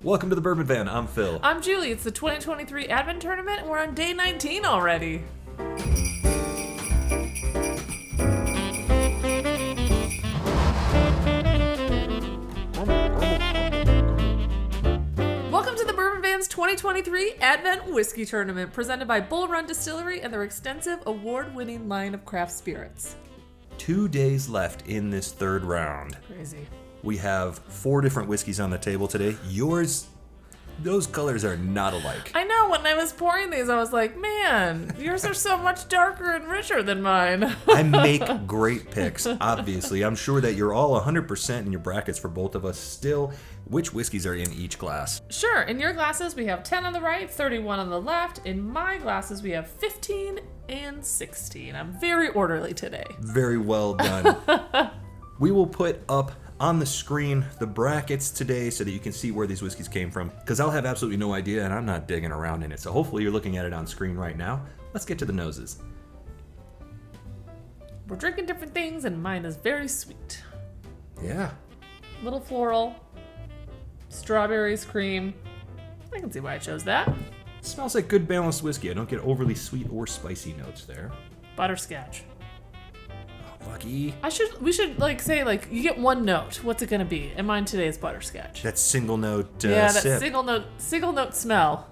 Welcome to the Bourbon Van. I'm Phil. I'm Julie. It's the 2023 Advent Tournament, and we're on day 19 already. Welcome to the Bourbon Van's 2023 Advent Whiskey Tournament, presented by Bull Run Distillery and their extensive award-winning line of craft spirits. 2 days left in this third round. Crazy. We have 4 different whiskeys on the table today. Yours, those colors are not alike. I know, when I was pouring these, I was like, man, yours are so much darker and richer than mine. I make great picks, obviously. I'm sure that you're all 100% in your brackets for both of us still. Which whiskeys are in each glass? Sure, in your glasses we have 10 on the right, 31 on the left. In my glasses we have 15 and 16. I'm very orderly today. Very well done. We will put up on the screen the brackets today so that you can see where these whiskeys came from, because I'll have absolutely no idea and I'm not digging around in it. So hopefully you're looking at it on screen right now. Let's get to the noses. We're drinking different things and mine is very sweet. Yeah. Little floral, strawberries, cream. I can see why I chose that. It smells like good balanced whiskey. I don't get overly sweet or spicy notes there. Butterscotch. Lucky. We should say you get one note. What's it gonna be? And mine today is butterscotch. That single note that sip. single note smell.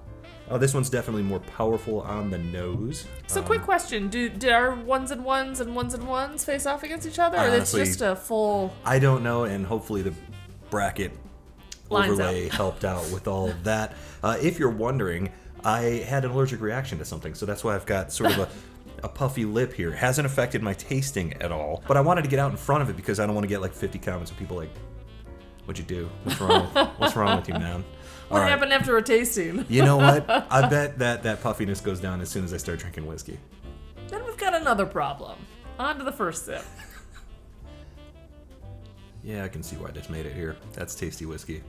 Oh, this one's definitely more powerful on the nose. So quick question, did our ones and ones face off against each other? Or Honestly, it's just a full... I don't know, and hopefully the bracket Lines overlay out. helped out with all of that. If you're wondering, I had an allergic reaction to something, so that's why I've got sort of a puffy lip here. It hasn't affected my tasting at all, but I wanted to get out in front of it because I don't want to get 50 comments of people like, what'd you do? What's wrong with you, man? What happened after a tasting? You know what? I bet that puffiness goes down as soon as I start drinking whiskey. Then we've got another problem. On to the first sip. Yeah, I can see why this made it here. That's tasty whiskey.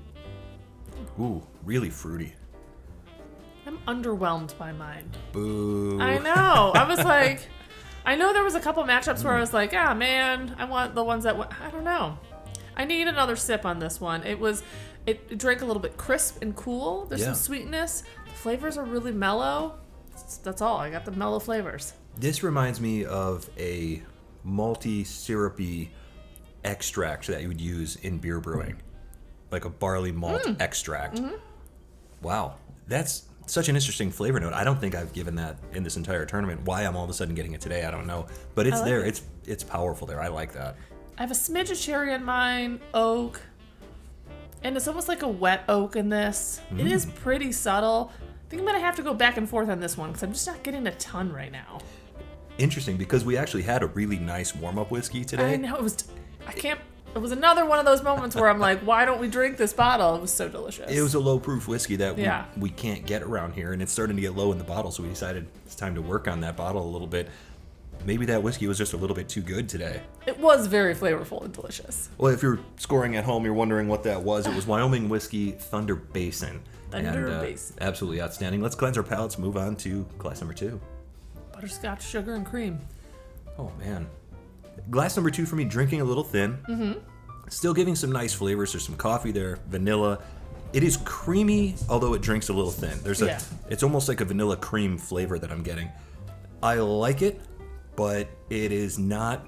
Ooh, really fruity. I'm underwhelmed by mine. Boo. I know. I was like, I know there was a couple matchups where I was like, man, I want the ones that, I don't know. I need another sip on this one. It drank a little bit crisp and cool. There's some sweetness. The flavors are really mellow. That's all. I got the mellow flavors. This reminds me of a malty, syrupy extract that you would use in beer brewing. Like a barley malt extract. Mm-hmm. Wow. That's such an interesting flavor note. I don't think I've given that in this entire tournament. Why I'm all of a sudden getting it today, I don't know. But it's there. It's powerful there. I like that. I have a smidge of cherry in mine, oak, and it's almost like a wet oak in this. It is pretty subtle. I think I'm going to have to go back and forth on this one because I'm just not getting a ton right now. Interesting, because we actually had a really nice warm-up whiskey today. I know. It was another one of those moments where I'm like, why don't we drink this bottle? It was so delicious. It was a low-proof whiskey that we can't get around here, and it's starting to get low in the bottle, so we decided it's time to work on that bottle a little bit. Maybe that whiskey was just a little bit too good today. It was very flavorful and delicious. Well, if you're scoring at home, you're wondering what that was. It was Wyoming Whiskey Thunder Basin. Basin. Absolutely outstanding. Let's cleanse our palates, move on to glass number 2. Butterscotch, sugar, and cream. Oh, man. Glass number 2 for me, drinking a little thin. Mm-hmm. Still giving some nice flavors. There's some coffee there, vanilla. It is creamy, although it drinks a little thin. It's almost like a vanilla cream flavor that I'm getting. I like it, but it is not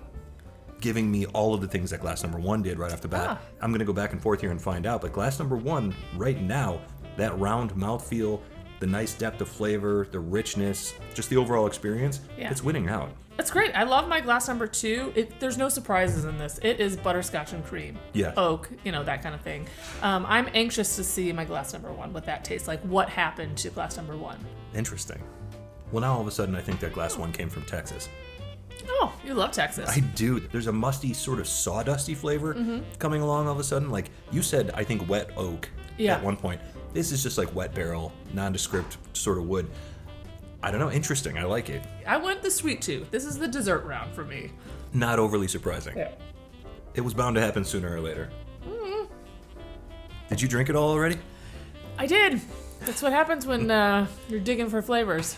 giving me all of the things that glass number 1 did right off the bat. I'm going to go back and forth here and find out. But glass number 1, right now, that round mouthfeel, the nice depth of flavor, the richness, just the overall experience, it's winning out. It's great. I love my glass number 2. There's no surprises in this. It is butterscotch and cream. Yeah. Oak, that kind of thing. I'm anxious to see my glass number 1, what that tastes like. What happened to glass number 1? Interesting. Well, now all of a sudden I think that glass 1 came from Texas. Oh, you love Texas. I do. There's a musty, sort of sawdusty flavor coming along all of a sudden. Like you said, I think wet oak at one point. This is just like wet barrel, nondescript sort of wood. I don't know. Interesting. I like it. I went the sweet tooth. This is the dessert round for me. Not overly surprising. Yeah. It was bound to happen sooner or later. Mm-hmm. Did you drink it all already? I did. That's what happens when you're digging for flavors.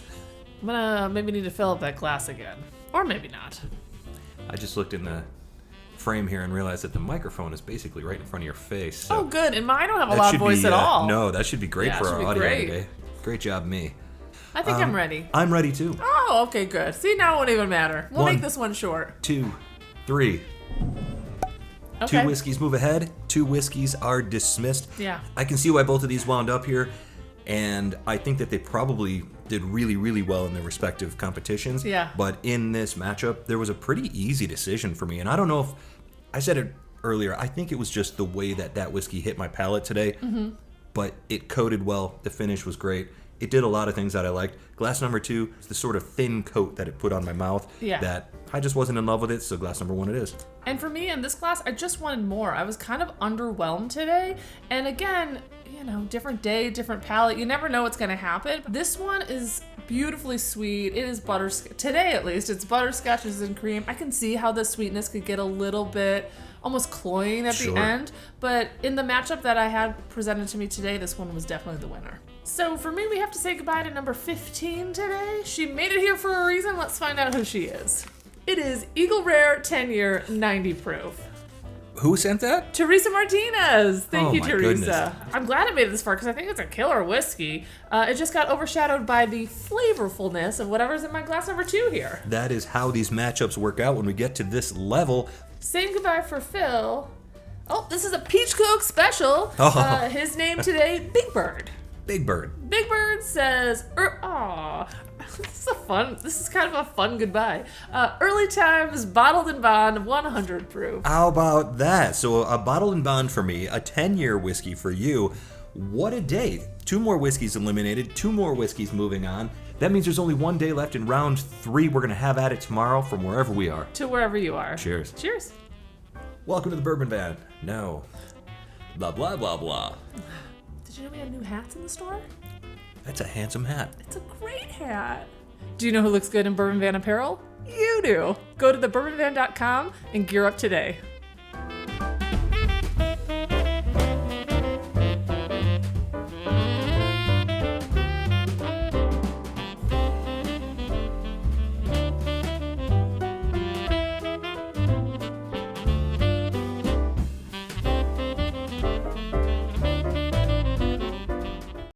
I'm gonna maybe need to fill up that glass again. Or maybe not. I just looked in the frame here and realize that the microphone is basically right in front of your face. So oh, good. And mine don't have a loud voice at all. No, that should be great for our audio great. today. Great job, me. I think I'm ready. I'm ready too. Oh, okay, good. See, now it won't even matter. We'll 1, make this one short. 2, 3. Okay. 2 whiskeys move ahead. 2 whiskeys are dismissed. Yeah. I can see why both of these wound up here, and I think that they probably did really, really well in their respective competitions. Yeah. But in this matchup, there was a pretty easy decision for me, and I don't know if I said it earlier. I think it was just the way that whiskey hit my palate today. Mm-hmm. But it coated well. The finish was great. It did a lot of things that I liked. Glass number 2 is the sort of thin coat that it put on my mouth. Yeah. That I just wasn't in love with it, so glass number 1 it is. And for me, in this glass, I just wanted more. I was kind of underwhelmed today. And again, you know, different day, different palate. You never know what's going to happen. This one is beautifully sweet. It is butterscotch. Today, at least, it's butterscotches and cream. I can see how the sweetness could get a little bit almost cloying at the end. But in the matchup that I had presented to me today, this one was definitely the winner. So for me, we have to say goodbye to number 15 today. She made it here for a reason. Let's find out who she is. It is Eagle Rare 10-year 90 proof. Who sent that? Teresa Martinez. Thank you, my Teresa. goodness. I'm glad it made it this far because I think it's a killer whiskey. It just got overshadowed by the flavorfulness of whatever's in my glass number 2 here. That is how these matchups work out when we get to this level. Saying goodbye for Phil. Oh, this is a Peach Coke special. Oh. His name today, Big Bird. Big Bird. Big Bird says, aw, this is kind of a fun goodbye. Early times, bottled and bond, 100 proof. How about that? So a bottled and bond for me, a 10-year whiskey for you. What a day. 2 more whiskeys eliminated, 2 more whiskeys moving on. That means there's only 1 day left in round 3. We're going to have at it tomorrow from wherever we are. To wherever you are. Cheers. Cheers. Welcome to the Bourbon Van. No. Blah, blah, blah, blah. Did you know we have new hats in the store? That's a handsome hat. It's a great hat. Do you know who looks good in Bourbon Van apparel? You do. Go to thebourbonvan.com and gear up today.